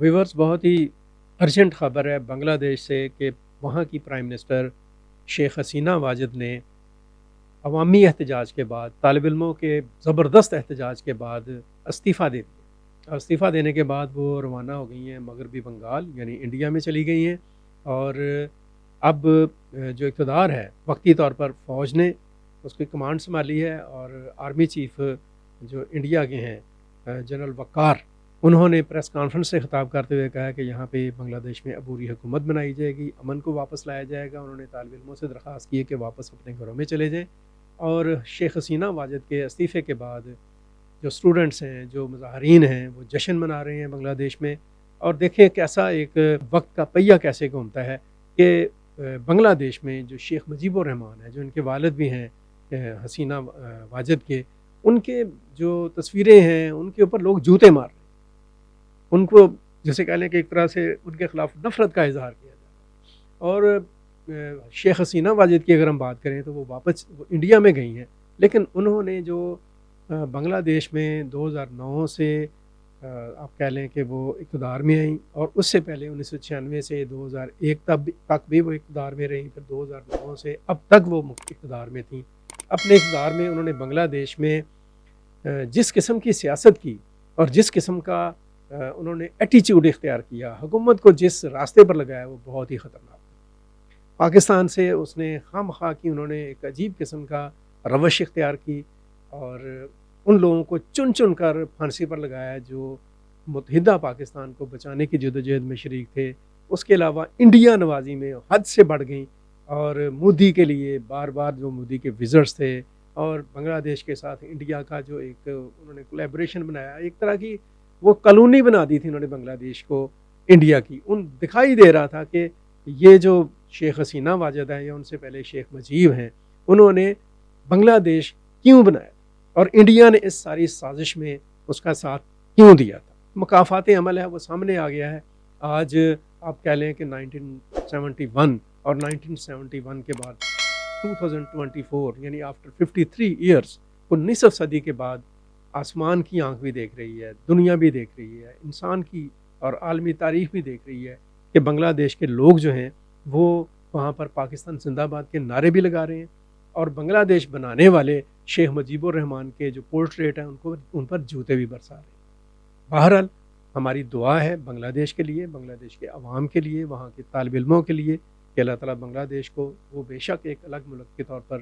Viewers, बहुत ही urgent ख़बर है बांग्लादेश से कि वहाँ की प्राइम मिनिस्टर शेख हसीना वाजिद ने अवामी एहतजाज के बाद, तालिब इल्मों के ज़बरदस्त एहतजाज के बाद इस्तीफ़ा दे दिया। और इस्तीफ़ा देने के बाद वो रवाना हो गई हैं मगरबी बंगाल यानी इंडिया में चली गई हैं। और अब जो इक़्तिदार है वक्ती तौर पर फ़ौज ने उसकी कमांड संभाली है। और आर्मी चीफ़ जो इंडिया के हैं जनरल वक़ार, उन्होंने प्रेस कॉन्फ्रेंस से ख़िताब करते हुए कहा कि यहाँ पे बांग्लादेश में अबूरी हुकूमत बनाई जाएगी, अमन को वापस लाया जाएगा। उन्होंने तालिब इल्मों से दरख्वास्त की है कि वापस अपने घरों में चले जाएँ। और शेख हसीना वाजिद के इस्तीफ़े के बाद जो स्टूडेंट्स हैं, जो मुज़ाहरीन हैं, वो जश्न मना रहे हैं बांग्लादेश में। और देखें कैसा एक वक्त का पहिया कैसे घूमता है कि बांग्लादेश में जो शेख मुजीबुर रहमान है, जो इनके वालिद भी हैं हसीना वाजिद के, उनके जो तस्वीरें हैं उनके ऊपर लोग जूते मार रहे हैं। उनको जैसे कह लें कि एक तरह से उनके ख़िलाफ़ नफ़रत का इज़हार किया जाए। और शेख हसीना वाजिद की अगर हम बात करें तो वो वापस इंडिया में गई हैं, लेकिन उन्होंने जो बांग्लादेश में 2009 से आप कह लें कि वो इक़्तिदार में आईं, और उससे पहले 1996 से 2001 तक भी वो इक़्तिदार में रहीं, फिर 2009 से अब तक वो इक़्तिदार में थीं। अपने इक़्तिदार में उन्होंने बांग्लादेश में जिस किस्म की सियासत की और जिस किस्म का उन्होंने एटीट्यूड इख्तियार किया, हुकूमत को जिस रास्ते पर लगाया, वो बहुत ही ख़तरनाक। पाकिस्तान से उसने खामखा की उन्होंने एक अजीब किस्म का रवश इख्तियार की और उन लोगों को चुन चुन कर फांसी पर लगाया जो मुत्तहिदा पाकिस्तान को बचाने की जदोजहद में शरीक थे। उसके अलावा इंडिया नवाजी में हद से बढ़ गई और मोदी के लिए बार बार जो मोदी के विज़िट्स थे और बांग्लादेश के साथ इंडिया का जो एक उन्होंने कोलैबोरेशन बनाया, एक तरह की वो कॉलोनी बना दी थी उन्होंने बांग्लादेश को इंडिया की। उन दिखाई दे रहा था कि ये जो शेख हसीना वाजिद है या उनसे पहले शेख मुजीब हैं, उन्होंने बांग्लादेश क्यों बनाया और इंडिया ने इस सारी साजिश में उसका साथ क्यों दिया था। मुकाफ़ात अमल है वो सामने आ गया है। आज आप कह लें कि 1971 और 1971 के बाद 2024 यानी आफ्टर 53 ईयर्स, 19वीं सदी के बाद आसमान की आंख भी देख रही है, दुनिया भी देख रही है, इंसान की और आलमी तारीख भी देख रही है कि बांग्लादेश के लोग जो हैं वो वहाँ पर पाकिस्तान जिंदाबाद के नारे भी लगा रहे हैं और बांग्लादेश बनाने वाले शेख मुजीबुर रहमान के जो पोर्ट्रेट हैं उन पर जूते भी बरसा रहे हैं। बहरहाल हमारी दुआ है बांग्लादेश के लिए, बांग्लादेश के अवाम के लिए, वहाँ के तालिब इल्मों के लिए कि अल्लाह ताला बांग्लादेश को, वो बेशक एक अलग मुल्क के तौर पर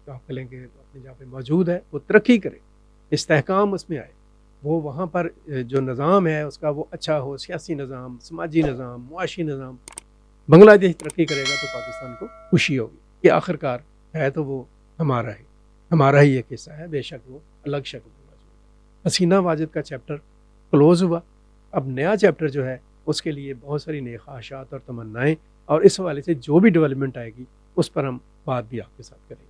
आप कहेंगे अपने जहाँ पे मौजूद है, वो तरक्की करे, इस्तेहकाम उसमें आए, वो वहाँ पर जो निज़ाम है उसका वो अच्छा हो, सियासी निज़ाम, समाजी निज़ाम, मुआशी निज़ाम। बांग्लादेश तरक्की करेगा तो पाकिस्तान को खुशी होगी कि आखिरकार है तो वो हमारा ही एक हिस्सा है, बेशक वो अलग शक्ल में मौजूद है। हसीना वाजिद का चैप्टर क्लोज़ हुआ। अब नया चैप्टर जो है उसके लिए बहुत सारी नेक ख्वाहिशात और तमन्नाएँ, और इस हवाले से जो भी डेवलपमेंट आएगी उस पर हम बात भी आपके साथ करेंगे।